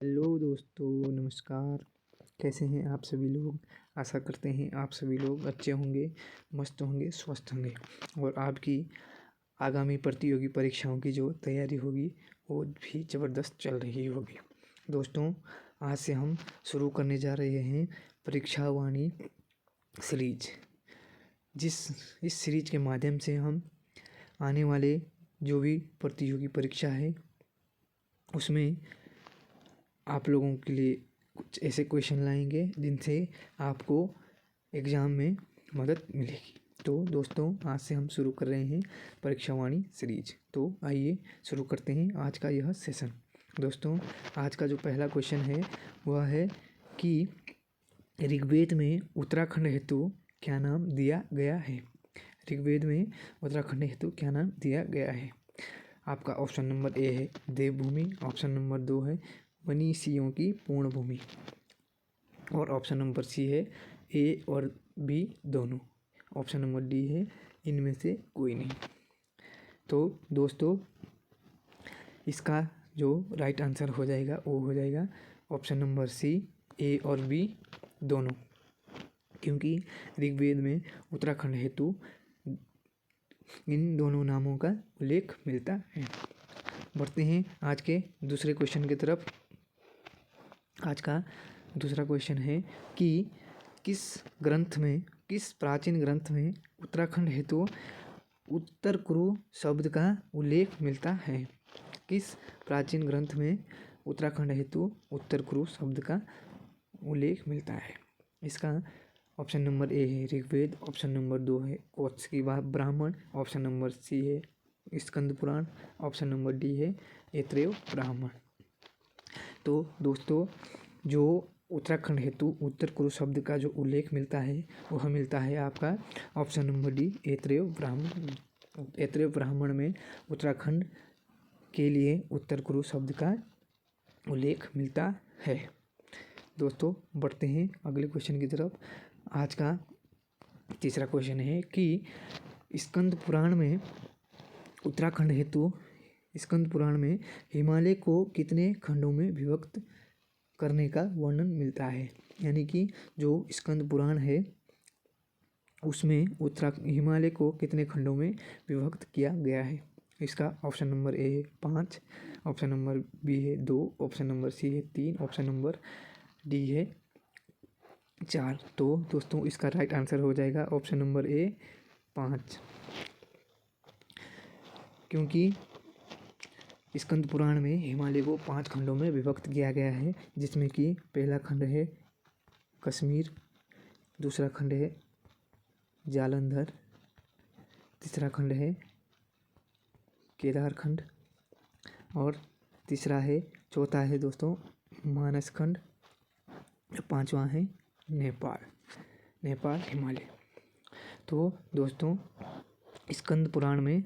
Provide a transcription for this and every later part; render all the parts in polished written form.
Hello दोस्तों, नमस्कार। कैसे हैं आप सभी लोग। आशा करते हैं आप सभी लोग अच्छे होंगे, मस्त होंगे, स्वस्थ होंगे और आपकी आगामी प्रतियोगी परीक्षाओं की जो तैयारी होगी वो भी ज़बरदस्त चल रही होगी। दोस्तों, आज से हम शुरू करने जा रहे हैं परीक्षा वाणी सीरीज। इस सीरीज के माध्यम से हम आने वाले जो भी प्रतियोगी परीक्षा है उसमें आप लोगों के लिए कुछ ऐसे क्वेश्चन लाएंगे जिनसे आपको एग्ज़ाम में मदद मिलेगी। तो दोस्तों, आज से हम शुरू कर रहे हैं परीक्षा वाणी सीरीज। तो आइए शुरू करते हैं आज का यह सेशन। दोस्तों, आज का जो पहला क्वेश्चन है वह है कि ऋग्वेद में उत्तराखंड हेतु क्या नाम दिया गया है। ऋग्वेद में उत्तराखंड हेतु क्या नाम दिया गया है। आपका ऑप्शन नंबर ए है देवभूमि, ऑप्शन नंबर 2 है मनीषियों की पूर्ण भूमि और ऑप्शन नंबर सी है ए और बी दोनों, ऑप्शन नंबर डी है इनमें से कोई नहीं। तो दोस्तों, इसका जो राइट आंसर हो जाएगा वो हो जाएगा ऑप्शन नंबर सी ए और बी दोनों, क्योंकि ऋग्वेद में उत्तराखंड हेतु इन दोनों नामों का उल्लेख मिलता है। बढ़ते हैं आज के दूसरे क्वेश्चन की तरफ। आज का दूसरा क्वेश्चन है कि किस प्राचीन ग्रंथ में उत्तराखंड हेतु उत्तर कुरु शब्द का उल्लेख मिलता है। किस प्राचीन ग्रंथ में उत्तराखंड हेतु उत्तर कुरु शब्द का उल्लेख मिलता है। इसका ऑप्शन नंबर ए है ऋग्वेद, ऑप्शन नंबर 2 है कौत्सकी ब्राह्मण, ऑप्शन नंबर सी है Skanda Purana, option number D है ऐतरेय ब्राह्मण। तो दोस्तों, जो उत्तराखंड हेतु उत्तर कुरु शब्द का जो उल्लेख मिलता है वह मिलता है आपका ऑप्शन नंबर डी ऐतरेय ब्राह्मण। ऐतरेय ब्राह्मण में उत्तराखंड के लिए उत्तर कुरु शब्द का उल्लेख मिलता है। दोस्तों, बढ़ते हैं अगले क्वेश्चन की तरफ। आज का तीसरा क्वेश्चन है कि स्कंद पुराण में उत्तराखंड हेतु स्कंद पुराण में हिमालय को कितने खंडों में विभक्त करने का वर्णन मिलता है। यानी कि जो स्कंद पुराण है उसमें हिमालय को कितने खंडों में विभक्त किया गया है। इसका ऑप्शन नंबर ए है 5, ऑप्शन नंबर बी है 2, ऑप्शन नंबर सी है 3, ऑप्शन नंबर डी है 4। तो दोस्तों, इसका राइट आंसर हो जाएगा ऑप्शन नंबर ए 5, क्योंकि स्कंद पुराण में हिमालय को 5 खंडों में विभक्त किया गया है, जिसमें कि पहला खंड है कश्मीर, दूसरा खंड है जालंधर, तीसरा खंड है केदार खंड और चौथा है दोस्तों मानस खंड, पांचवा है नेपाल हिमालय। तो दोस्तों, स्कंद पुराण में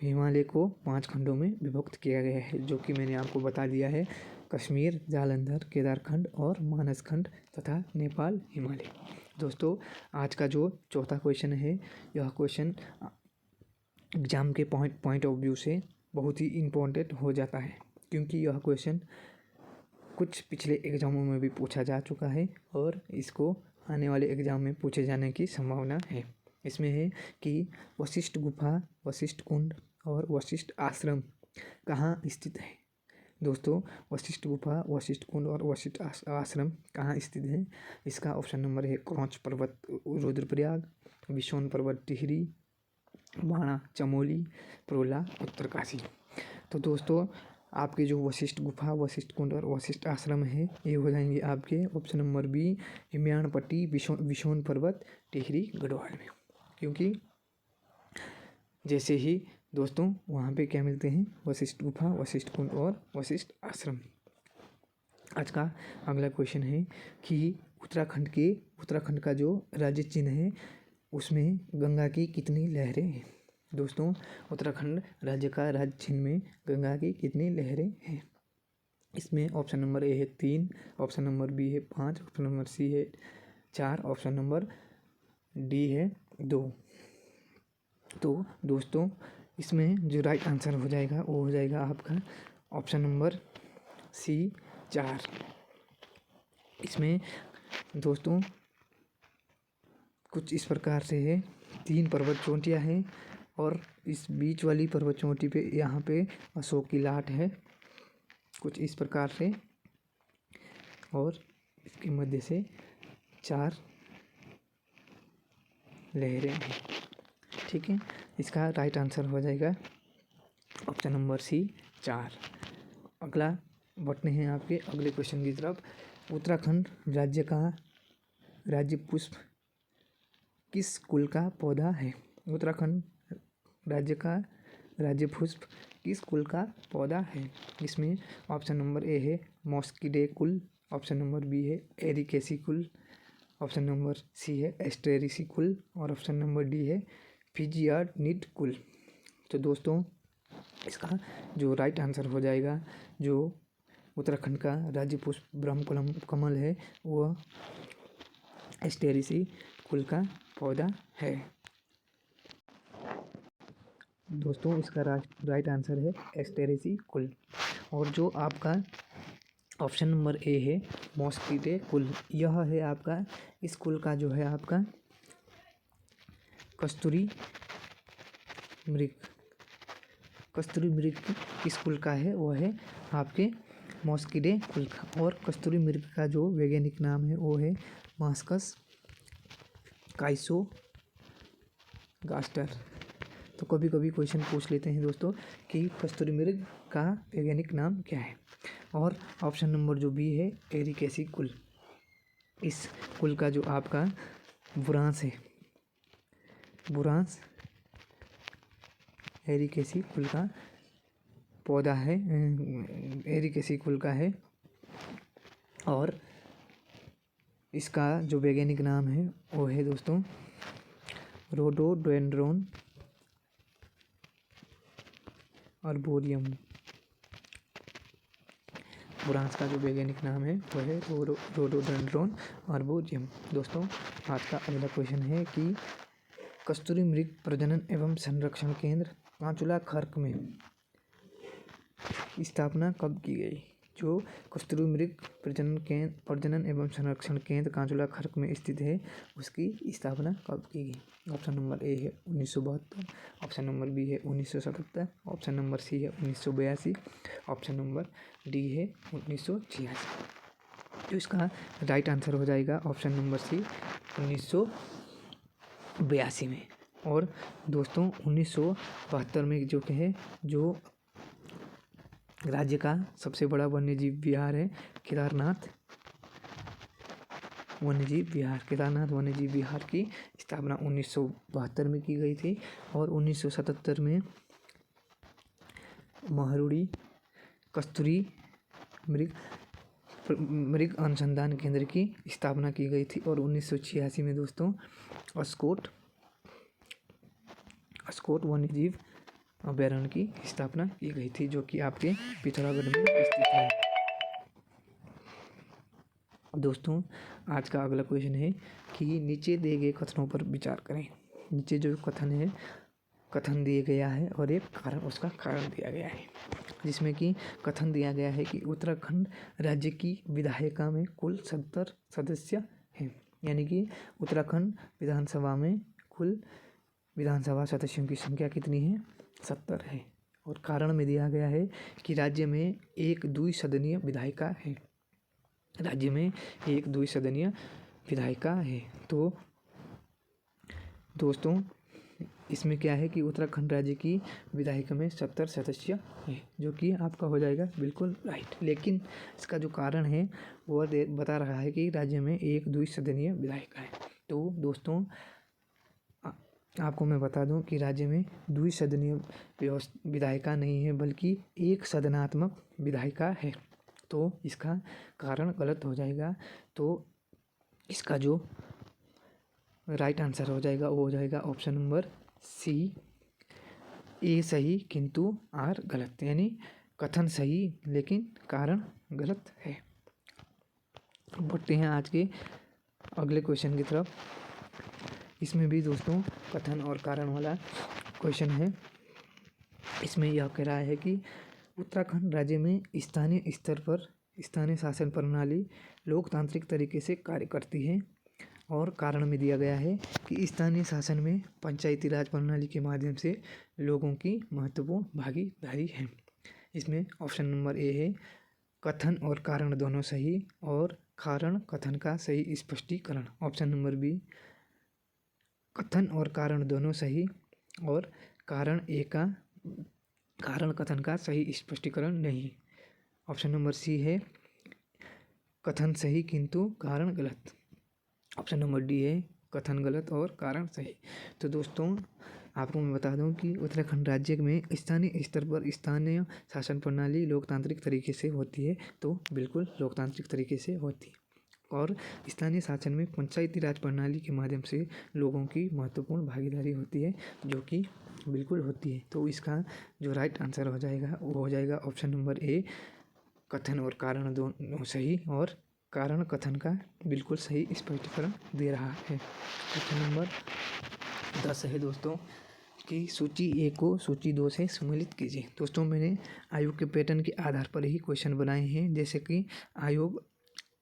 हिमालय को 5 खंडों में विभक्त किया गया है, जो कि मैंने आपको बता दिया है कश्मीर, जालंधर, केदारखंड और मानस खंड तथा नेपाल हिमालय। दोस्तों, आज का जो चौथा क्वेश्चन है यह क्वेश्चन एग्जाम के पॉइंट ऑफ व्यू से बहुत ही इम्पोर्टेंट हो जाता है, क्योंकि यह क्वेश्चन कुछ पिछले एग्जामों में भी पूछा जा चुका है और इसको आने वाले एग्जाम में पूछे जाने की संभावना है। इसमें है कि वशिष्ठ गुफा, वशिष्ठ कुंड और वशिष्ठ आश्रम कहाँ स्थित है। दोस्तों, वशिष्ठ गुफा, वशिष्ठ कुंड और वशिष्ठ आश्रम कहाँ स्थित है। इसका ऑप्शन नंबर है क्रौच पर्वत रुद्रप्रयाग, विशोन पर्वत टिहरी, बाणा चमोली, प्रोला उत्तरकाशी। तो दोस्तों, आपके जो वशिष्ठ गुफा, वशिष्ठ कुंड और वशिष्ठ आश्रम है ये हो जाएंगे आपके ऑप्शन नंबर बी हिमयाणपट्टी, विशोन पर्वत टिहरी गढ़वाल में, क्योंकि जैसे ही दोस्तों वहाँ पे क्या मिलते हैं वशिष्ठ गुफा, वशिष्ठ कुंड और वशिष्ठ आश्रम। आज का अगला क्वेश्चन है कि उत्तराखंड का जो राज्य चिन्ह है उसमें गंगा की कितनी लहरें हैं। दोस्तों, उत्तराखंड राज्य का राज्य चिन्ह में गंगा की कितनी लहरें हैं। इसमें ऑप्शन नंबर ए है 3, ऑप्शन नंबर बी है 5, ऑप्शन नंबर सी है 4, ऑप्शन नंबर डी है 2। तो दोस्तों, इसमें जो राइट आंसर हो जाएगा वो हो जाएगा आपका ऑप्शन नंबर सी 4। इसमें दोस्तों कुछ इस प्रकार से है, 3 पर्वत चोटियाँ हैं और इस बीच वाली पर्वत चोटी पे यहाँ पे अशोक की लाट है कुछ इस प्रकार से, और इसके मध्य से 4 लहरें हैं। ठीक है, इसका राइट आंसर हो जाएगा ऑप्शन नंबर सी 4। अगला बढ़ते हैं आपके अगले क्वेश्चन की तरफ। उत्तराखंड राज्य का राज्य पुष्प किस कुल का पौधा है? उत्तराखंड राज्य का राज्य पुष्प किस कुल का पौधा है? इसमें ऑप्शन नंबर ए है मॉस्किडे कुल, ऑप्शन नंबर बी है एरिकेसी कुल, ऑप्शन नंबर सी है एस्टेरिसी कुल और ऑप्शन नंबर डी है फिजियानिड कुल। तो दोस्तों इसका जो राइट आंसर हो जाएगा, जो उत्तराखंड का राज्य पुष्प ब्रह्म कमल है, वह एस्टेरिसी कुल का पौधा है। दोस्तों इसका राइट आंसर है एस्टेरिसी कुल। और जो आपका ऑप्शन नंबर ए है मॉस्किडे कुल, यह है आपका इस कुल का जो है आपका कस्तूरी मृग किस कुल का है? वह है आपके मॉस्किडे कुल का। और कस्तूरी मृग का जो वैज्ञानिक नाम है वो है मास्कस काइसोगास्टर। तो कभी कभी क्वेश्चन पूछ लेते हैं दोस्तों कि कस्तूरी मृग का वैज्ञानिक नाम क्या है। और ऑप्शन नंबर जो बी है एरिकेसी कुल, इस कुल का जो आपका बुरांस है, बुरांस एरिकेसी कुल का पौधा है, एरिकेसी कुल का है। और इसका जो वैज्ञानिक नाम है वो है दोस्तों रोडोडेंड्रोन आर्बोरियम। बुरांस का जो वैज्ञानिक नाम है वो है रोडोडेंड्रोन आर्बोरियम। दोस्तों आज का अगला क्वेश्चन है कि कस्तूरी मृग प्रजनन एवं संरक्षण केंद्र कांचुला खर्क में स्थापना कब की गई? जो कस्तूरी मृग प्रजनन एवं संरक्षण केंद्र कांचुला खर्क में स्थित है, उसकी स्थापना कब की गई? ऑप्शन नंबर ए है 1972, ऑप्शन नंबर बी है 1977, ऑप्शन नंबर सी है 1982, ऑप्शन नंबर डी है 1986। तो इसका राइट आंसर हो जाएगा ऑप्शन नंबर सी 1982 में। और दोस्तों 1972 में जो है जो राज्य का सबसे बड़ा वन्यजीव विहार है केदारनाथ वन्यजीव विहार की स्थापना 1972 में की गई थी। और 1977 में महरुड़ी कस्तूरी मृग अनुसंधान केंद्र की स्थापना की गई थी। और 1986 में दोस्तों अस्कोट वन्यजीव अभयारण्य की स्थापना की गई थी, जो कि आपके पिथौरागढ़ में स्थित है। दोस्तों आज का अगला क्वेश्चन है कि नीचे दिए गए कथनों पर विचार करें। नीचे जो कथन दिया गया है और एक कारण, उसका कारण दिया गया है, जिसमें कि कथन दिया गया है कि उत्तराखंड राज्य की विधायिका में कुल 70 सदस्य हैं। यानी कि उत्तराखंड विधानसभा में कुल विधानसभा सदस्यों की संख्या कितनी है? 70 है। और कारण में दिया गया है कि राज्य में एक द्विसदनीय विधायिका है, राज्य में एक द्विसदनीय विधायिका है। तो दोस्तों इसमें क्या है कि उत्तराखंड राज्य की विधायिका में 70 सदस्य हैं, जो कि आपका हो जाएगा बिल्कुल राइट। लेकिन इसका जो कारण है वो बता रहा है कि राज्य में एक द्विसदनीय विधायिका है। तो दोस्तों आपको मैं बता दूं कि राज्य में द्विसदनीय विधायिका नहीं है, बल्कि एक सदनात्मक विधायिका है। तो इसका कारण गलत हो जाएगा। तो इसका जो राइट आंसर हो जाएगा वो हो जाएगा ऑप्शन नंबर सी, ए सही किंतु आर गलत। यानी कथन सही लेकिन कारण गलत है। बढ़ते हैं आज के अगले क्वेश्चन की तरफ। इसमें भी दोस्तों कथन और कारण वाला क्वेश्चन है। इसमें यह कह रहा है कि उत्तराखंड राज्य में स्थानीय स्तर पर स्थानीय शासन प्रणाली लोकतांत्रिक तरीके से कार्य करती है। और कारण में दिया गया है कि स्थानीय शासन में पंचायती राज प्रणाली के माध्यम से लोगों की महत्वपूर्ण भागीदारी है। इसमें ऑप्शन नंबर ए है कथन और कारण दोनों सही और कारण कथन का सही स्पष्टीकरण। ऑप्शन नंबर बी कथन और कारण दोनों सही और कारण कथन का सही स्पष्टीकरण नहीं। ऑप्शन नंबर सी है कथन सही किंतु कारण गलत। ऑप्शन नंबर डी है कथन गलत और कारण सही। तो दोस्तों आपको मैं बता दूं कि उत्तराखंड राज्य में स्थानीय स्तर पर स्थानीय शासन प्रणाली लोकतांत्रिक तरीके से होती है। तो बिल्कुल लोकतांत्रिक तरीके से होती है। और स्थानीय शासन में पंचायती राज प्रणाली के माध्यम से लोगों की महत्वपूर्ण भागीदारी होती है, जो कि बिल्कुल होती है। तो इसका जो राइट आंसर हो जाएगा वो हो जाएगा ऑप्शन नंबर ए कथन और कारण दोनों सही और कारण कथन का बिल्कुल सही स्पष्टीकरण दे रहा है। क्वेश्चन नंबर 10 है दोस्तों कि सूची ए को सूची 2 से सम्मिलित कीजिए। दोस्तों मैंने आयोग के पैटर्न के आधार पर ही क्वेश्चन बनाए हैं। जैसे कि आयोग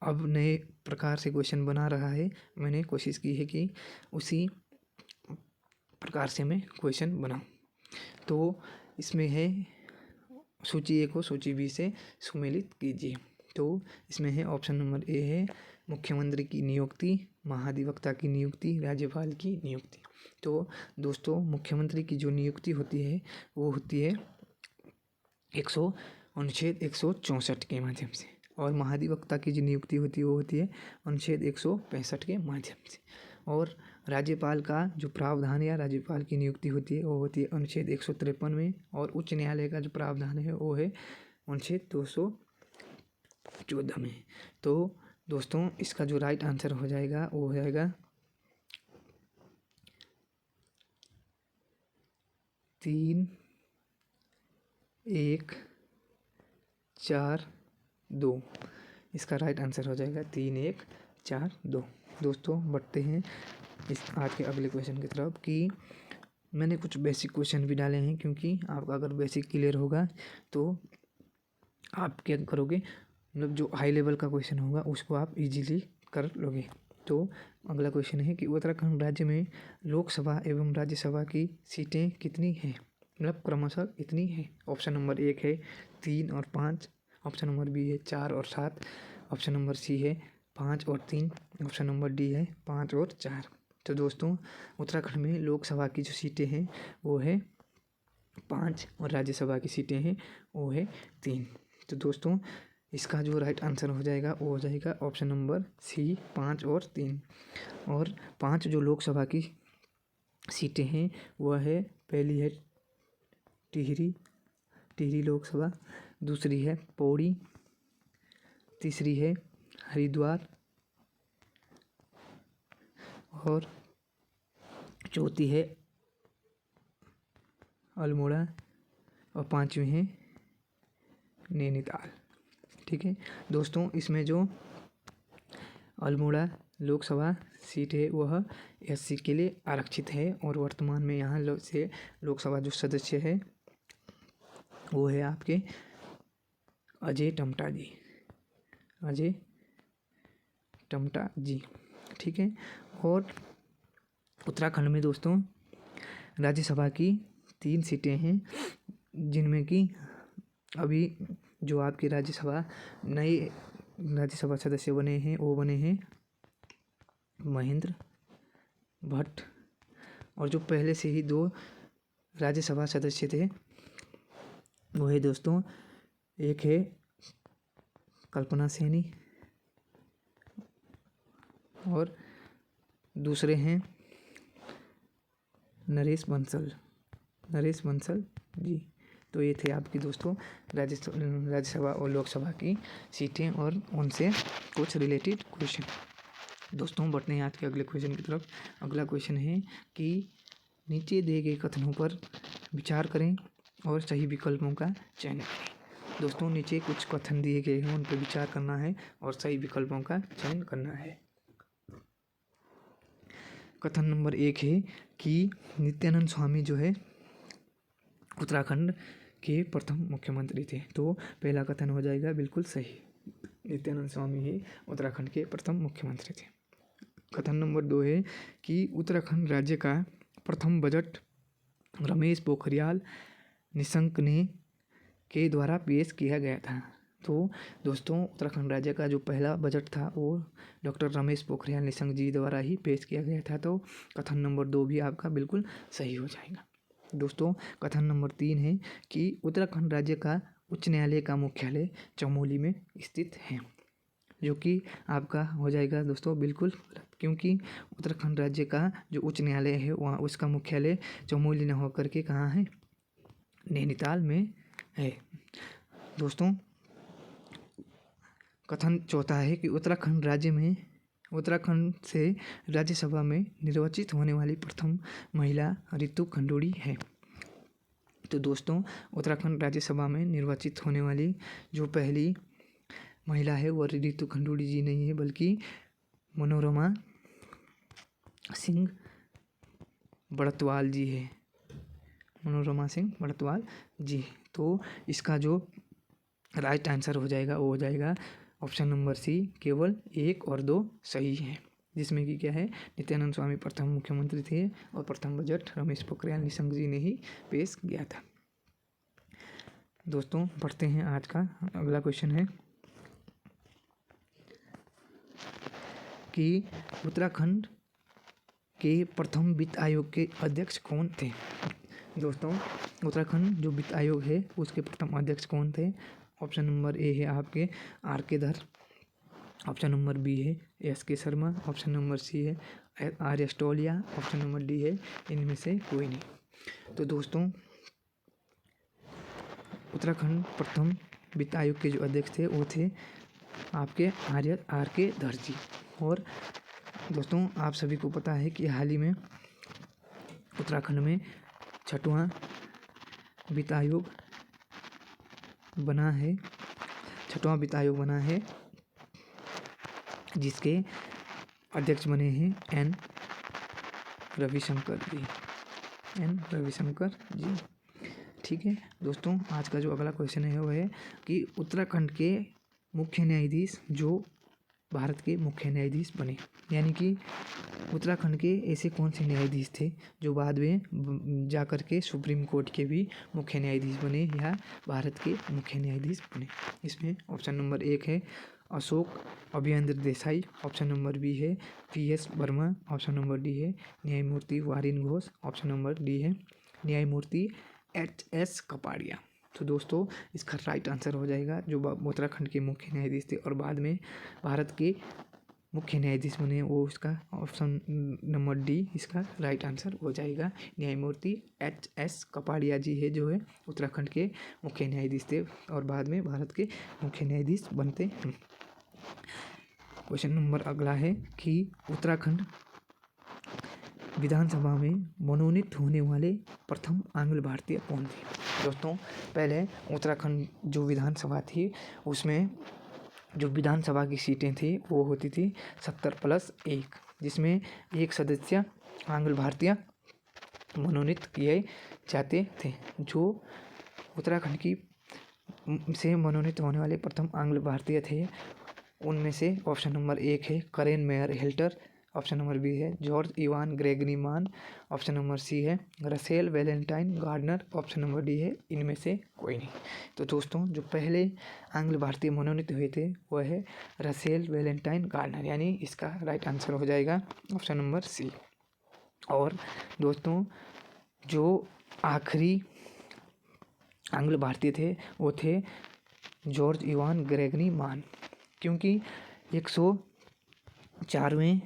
अब नए प्रकार से क्वेश्चन बना रहा है, मैंने कोशिश की है कि उसी प्रकार से मैं क्वेश्चन बनाऊं। तो इसमें है सूची ए को सूची बी से सम्मिलित कीजिए। तो इसमें है ऑप्शन नंबर ए है मुख्यमंत्री की नियुक्ति, महाधिवक्ता की नियुक्ति, राज्यपाल की नियुक्ति। तो दोस्तों मुख्यमंत्री की जो नियुक्ति होती है वो होती है अनुच्छेद 164 के माध्यम से, और महाधिवक्ता की जो नियुक्ति होती है वो होती है अनुच्छेद 165 के माध्यम से। और राज्यपाल का जो प्रावधान या राज्यपाल की नियुक्ति होती है वो होती है अनुच्छेद 153 में, और उच्च न्यायालय का जो प्रावधान है वो है अनुच्छेद 214 में। तो दोस्तों इसका जो राइट आंसर हो जाएगा वो हो जाएगा 3, 1, 4, 2। इसका राइट आंसर हो जाएगा 3, 1, 4, 2। दोस्तों बढ़ते हैं इस आज के अगले क्वेश्चन की तरफ कि मैंने कुछ बेसिक क्वेश्चन भी डाले हैं, क्योंकि आपका अगर बेसिक क्लियर होगा तो आप क्या करोगे, मतलब जो हाई लेवल का क्वेश्चन होगा उसको आप इजीली कर लोगे। तो अगला क्वेश्चन है कि उत्तराखंड राज्य में लोकसभा एवं राज्यसभा की सीटें कितनी हैं, मतलब क्रमशः कितनी है। ऑप्शन नंबर 1 है 3 और 5, ऑप्शन नंबर बी है 4 और 7, ऑप्शन नंबर सी है 5 और 3, ऑप्शन नंबर डी है 5 और 4। तो दोस्तों उत्तराखंड में लोकसभा की जो सीटें हैं वो है 5 और राज्यसभा की सीटें हैं वो है 3। तो दोस्तों इसका जो राइट आंसर हो जाएगा वो हो जाएगा ऑप्शन नंबर सी 5 और 3। और 5 जो लोकसभा की सीटें हैं वह है, पहली है टिहरी लोकसभा, दूसरी है पौड़ी, तीसरी है हरिद्वार और चौथी है अल्मोड़ा और 5वीं है नैनीताल। ठीक है दोस्तों, इसमें जो अल्मोड़ा लोकसभा सीट है वह एससी के लिए आरक्षित है, और वर्तमान में यहाँ से लोकसभा जो सदस्य है वो है आपके अजय टमटा जी। ठीक है, और उत्तराखंड में दोस्तों राज्यसभा की 3 सीटें हैं, जिनमें कि अभी जो आपकी नए राज्यसभा सदस्य बने हैं वो बने हैं महेंद्र भट्ट, और जो पहले से ही 2 राज्यसभा सदस्य थे वो है दोस्तों, एक है कल्पना सैनी और दूसरे हैं नरेश बंसल जी। तो ये थे आपकी दोस्तों राज्यसभा और लोकसभा की सीटें और उनसे कुछ रिलेटेड क्वेश्चन। दोस्तों बढ़ते हैं आज के अगले क्वेश्चन की तरफ। अगला क्वेश्चन है कि नीचे दिए गए कथनों पर विचार करें और सही विकल्पों का चयन करें। दोस्तों नीचे कुछ कथन दिए गए हैं, उन पर विचार करना है और सही विकल्पों का चयन करना है। कथन नंबर 1 है कि नित्यानंद स्वामी जो है उत्तराखंड के प्रथम मुख्यमंत्री थे। तो पहला कथन हो जाएगा बिल्कुल सही। नित्यानंद स्वामी ही उत्तराखंड के प्रथम मुख्यमंत्री थे। कथन नंबर 2 है कि उत्तराखंड राज्य का प्रथम बजट रमेश पोखरियाल निशंक के द्वारा पेश किया गया था। तो दोस्तों उत्तराखंड राज्य का जो पहला बजट था वो डॉक्टर रमेश पोखरियाल निशंक जी द्वारा ही पेश किया गया था। तो कथन नंबर 2 भी आपका बिल्कुल सही हो जाएगा। दोस्तों कथन नंबर 3 है कि उत्तराखंड राज्य का उच्च न्यायालय का मुख्यालय चमोली में स्थित है, जो कि आपका हो जाएगा दोस्तों बिल्कुल गलत, क्योंकि उत्तराखंड राज्य का जो उच्च न्यायालय है वहाँ उसका मुख्यालय चमोली न होकर के कहाँ है, नैनीताल में है। दोस्तों कथन चौथा है कि उत्तराखंड से राज्यसभा में निर्वाचित होने वाली प्रथम महिला रितु खंडूड़ी है। तो दोस्तों उत्तराखंड राज्यसभा में निर्वाचित होने वाली जो पहली महिला है वो रितु खंडूड़ी जी नहीं है, बल्कि मनोरमा सिंह बड़तवाल जी है, मनोरमा सिंह बड़तवाल जी। तो इसका जो राइट आंसर हो जाएगा वो हो जाएगा ऑप्शन नंबर सी, केवल 1 और 2 सही है, जिसमें कि क्या है, नित्यानंद स्वामी प्रथम मुख्यमंत्री थे और प्रथम बजट रमेश पोखरियाल निशंक जी ने ही पेश किया था। दोस्तों पढ़ते हैं आज का अगला क्वेश्चन है कि उत्तराखंड के प्रथम वित्त आयोग के अध्यक्ष कौन थे। दोस्तों उत्तराखंड जो वित्त आयोग है उसके प्रथम अध्यक्ष कौन थे। ऑप्शन नंबर ए है आपके R K. Dhar, option number B है S K. Sharma, option number C है आर एस्टोलिया, ऑप्शन नंबर डी है इनमें से कोई नहीं। तो दोस्तों उत्तराखंड प्रथम वित्त आयोग के जो अध्यक्ष थे वो थे आपके आर.के. धर जी। और दोस्तों आप सभी को पता है कि हाल ही में उत्तराखंड में 6वां वित्त आयोग बना है, 6वां वित्त आयोग बना है, जिसके अध्यक्ष बने हैं एन रविशंकर जी। ठीक है दोस्तों, आज का जो अगला क्वेश्चन है वो है कि उत्तराखंड के मुख्य न्यायाधीश जो भारत के मुख्य न्यायाधीश बने, यानी कि उत्तराखंड के ऐसे कौन से न्यायाधीश थे जो बाद में जाकर के सुप्रीम कोर्ट के भी मुख्य न्यायाधीश बने या भारत के मुख्य न्यायाधीश बने। इसमें ऑप्शन नंबर 1 है Ashok Abhiyendra Desai, option number B है P S. Verma, option number D है न्यायमूर्ति Varin Ghosh, option number D है न्यायमूर्ति एच.एस. कपाड़िया। तो दोस्तों इसका राइट आंसर हो जाएगा जो उत्तराखंड के मुख्य न्यायाधीश थे और बाद में भारत के मुख्य न्यायाधीश बने वो इसका ऑप्शन नंबर डी इसका राइट आंसर हो जाएगा। न्यायमूर्ति एच.एस. कपाड़िया जी है जो है उत्तराखंड के मुख्य न्यायाधीश थे और बाद में भारत के मुख्य न्यायाधीश बनते हैं। क्वेश्चन नंबर अगला है कि उत्तराखंड विधानसभा में मनोनीत होने वाले प्रथम आंग्ल भारतीय कौन थे। दोस्तों पहले उत्तराखंड जो विधानसभा थी उसमें जो विधानसभा की सीटें थी वो होती थी 70+1, जिसमें एक सदस्य आंग्ल भारतीय मनोनीत किए जाते थे। जो उत्तराखंड की से मनोनीत होने वाले प्रथम आंग्ल भारतीय थे उनमें से ऑप्शन नंबर 1 है Karen Meyer Helter, option number B है George Ivan Gregory Mann, option number C है Russell Valentine Gardner, option number D है इनमें से कोई नहीं। तो दोस्तों जो पहले आंग्ल भारतीय मनोनीत हुए थे वह है रसेल वैलेंटाइन गार्डनर, यानी इसका राइट आंसर हो जाएगा ऑप्शन नंबर सी। और दोस्तों जो आखिरी आंग्ल भारतीय थे वो थे जॉर्ज इवान ग्रेगरी मान, क्योंकि 104वें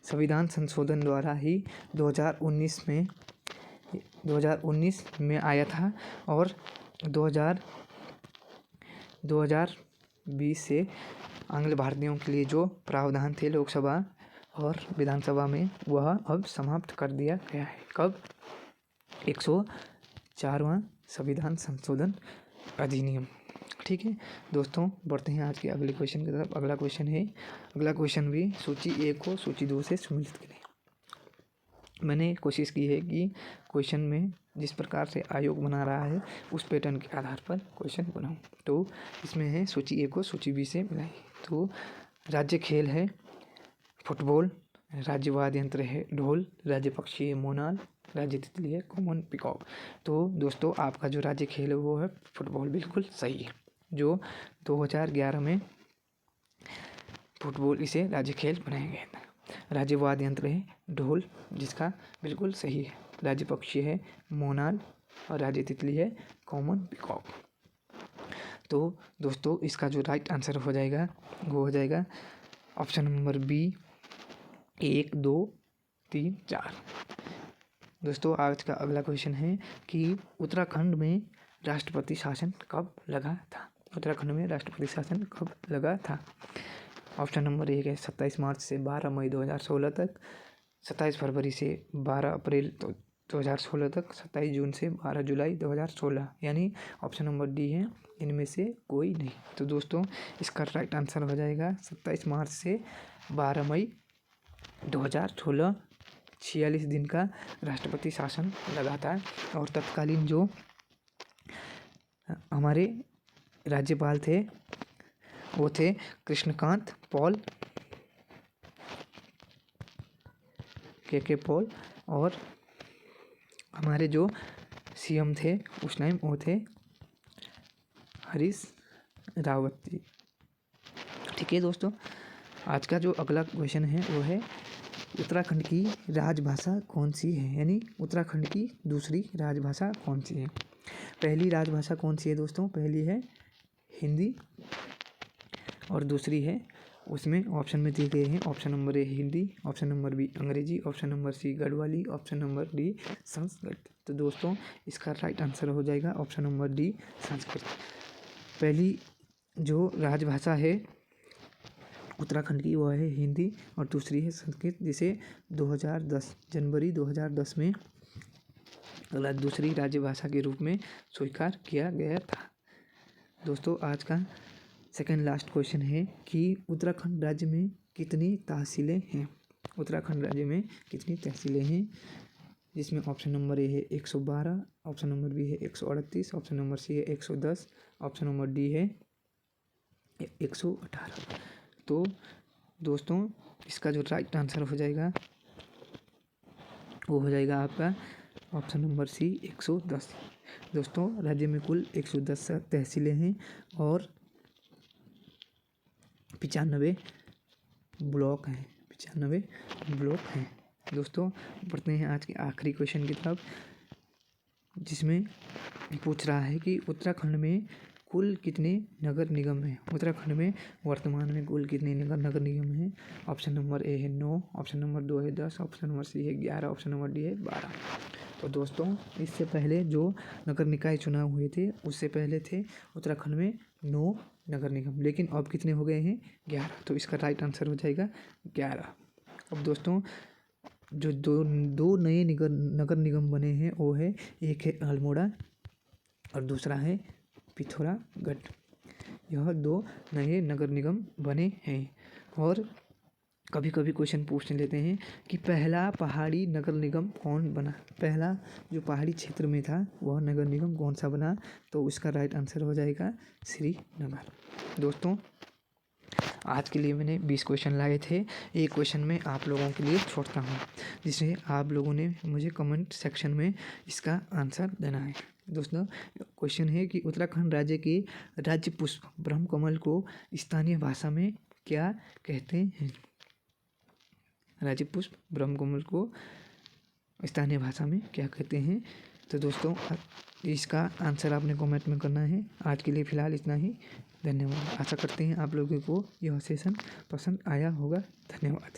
संविधान संशोधन द्वारा ही 2019 में आया था और 2020 से आंग्ल भारतीयों के लिए जो प्रावधान थे लोकसभा और विधानसभा में वह अब समाप्त कर दिया गया है। कब? 104वां संविधान संशोधन अधिनियम। ठीक है दोस्तों, बढ़ते हैं आज के अगले क्वेश्चन की तरफ। अगला क्वेश्चन भी सूची 1 को सूची 2 से सम्मिलित करें। मैंने कोशिश की है कि क्वेश्चन में जिस प्रकार से आयोग बना रहा है उस पैटर्न के आधार पर क्वेश्चन बनाऊं। तो इसमें है सूची 1 को सूची 2 से मिलाइए। तो राज्य खेल है फुटबॉल, राज्य वाद्य यंत्र है ढोल, राज्य पक्षी है मोनाल, राज्य तितली है कॉमन पिकॉक। तो दोस्तों आपका जो राज्य खेल है वो है फुटबॉल, बिल्कुल सही है। जो 2011 में फुटबॉल इसे राज्य खेल बनाया गया था। राज्य वाद्य यंत्र है ढोल, जिसका बिल्कुल सही है। राज्य पक्षी है मोनाल और राज्य तितली है कॉमन पिकॉक। तो दोस्तों इसका जो राइट आंसर हो जाएगा वो हो जाएगा ऑप्शन नंबर बी 1, 2, 3, 4। दोस्तों आज का अगला क्वेश्चन है कि उत्तराखंड में राष्ट्रपति शासन कब लगा था? उत्तराखंड में राष्ट्रपति शासन कब लगा था? ऑप्शन नंबर 1 है 27 मार्च से 12 मई 2016 तक, 27 फरवरी से 12 अप्रैल 2016 तक, 27 जून से 12 जुलाई 2016, यानी ऑप्शन नंबर डी है इनमें से कोई नहीं। तो दोस्तों इसका राइट आंसर हो जाएगा 27 मार्च से 12 मई 2016, 46 दिन का राष्ट्रपति शासन लगा था। और तत्कालीन जो हमारे राज्यपाल थे वो थे कृष्णकांत पॉल, के पॉल, और हमारे जो सीएम थे उस टाइम वो थे हरीश रावत जी। ठीक है दोस्तों, आज का जो अगला क्वेश्चन है वो है उत्तराखंड की राजभाषा कौन सी है, यानी उत्तराखंड की दूसरी राजभाषा कौन सी है? पहली राजभाषा कौन सी है दोस्तों? पहली है हिंदी और दूसरी है, उसमें ऑप्शन में दिए गए हैं, option number A Hindi, option number B Angrezi, option number C Garhwali, option number D Sanskrit. तो दोस्तों इसका राइट आंसर हो जाएगा ऑप्शन नंबर डी संस्कृत। पहली जो राजभाषा है उत्तराखंड की वो है हिंदी और दूसरी है संस्कृत, जिसे 2010 जनवरी 2010 में दूसरी राज्यभाषा के रूप में स्वीकार किया गया था। दोस्तों आज का सेकंड लास्ट क्वेश्चन है कि उत्तराखंड राज्य में कितनी तहसीलें हैं? उत्तराखंड राज्य में कितनी तहसीलें हैं? जिसमें ऑप्शन नंबर ए है 112, ऑप्शन नंबर बी है 138, ऑप्शन नंबर सी है 110, ऑप्शन नंबर डी है 118। तो दोस्तों इसका जो राइट आंसर हो जाएगा वो हो जाएगा आपका ऑप्शन नंबर सी 110। दोस्तों राज्य में कुल 110 तहसीलें हैं और 95 ब्लॉक हैं, 95 ब्लॉक हैं। दोस्तों बढ़ते हैं आज के आखिरी क्वेश्चन की तरफ, जिसमें पूछ रहा है कि उत्तराखंड में कुल कितने नगर निगम हैं? उत्तराखंड में वर्तमान में कुल कितने नगर निगम हैं? ऑप्शन नंबर ए है 9, ऑप्शन नंबर 2 है 10, ऑप्शन नंबर सी है 11, ऑप्शन नंबर डी है 12। तो दोस्तों इससे पहले जो नगर निकाय चुनाव हुए थे उससे पहले थे उत्तराखंड में 9 नगर निगम, लेकिन अब कितने हो गए हैं? 11। तो इसका राइट आंसर हो जाएगा 11। अब दोस्तों जो दो नए नगर निगम बने हैं वो है, एक है अल्मोड़ा और दूसरा है पिथौरागढ़। यह 2 नए नगर निगम बने हैं। और कभी कभी क्वेश्चन पूछ लेते हैं कि पहला पहाड़ी नगर निगम कौन बना? पहला जो पहाड़ी क्षेत्र में था वह नगर निगम कौन सा बना? तो उसका राइट आंसर हो जाएगा श्रीनगर। दोस्तों आज के लिए मैंने 20 क्वेश्चन लाए थे। एक क्वेश्चन मैं आप लोगों के लिए छोड़ता हूँ, जिसे आप लोगों ने मुझे कमेंट सेक्शन में इसका आंसर देना है। दोस्तों क्वेश्चन है कि उत्तराखंड राज्य के राज्य पुष्प ब्रह्मकमल को स्थानीय भाषा में क्या कहते हैं? राज्य पुष्प ब्रह्मकमल को स्थानीय भाषा में क्या कहते हैं? तो दोस्तों इसका आंसर आपने कमेंट में करना है। आज के लिए फ़िलहाल इतना ही। धन्यवाद। आशा करते हैं आप लोगों को यह सेशन पसंद आया होगा। धन्यवाद।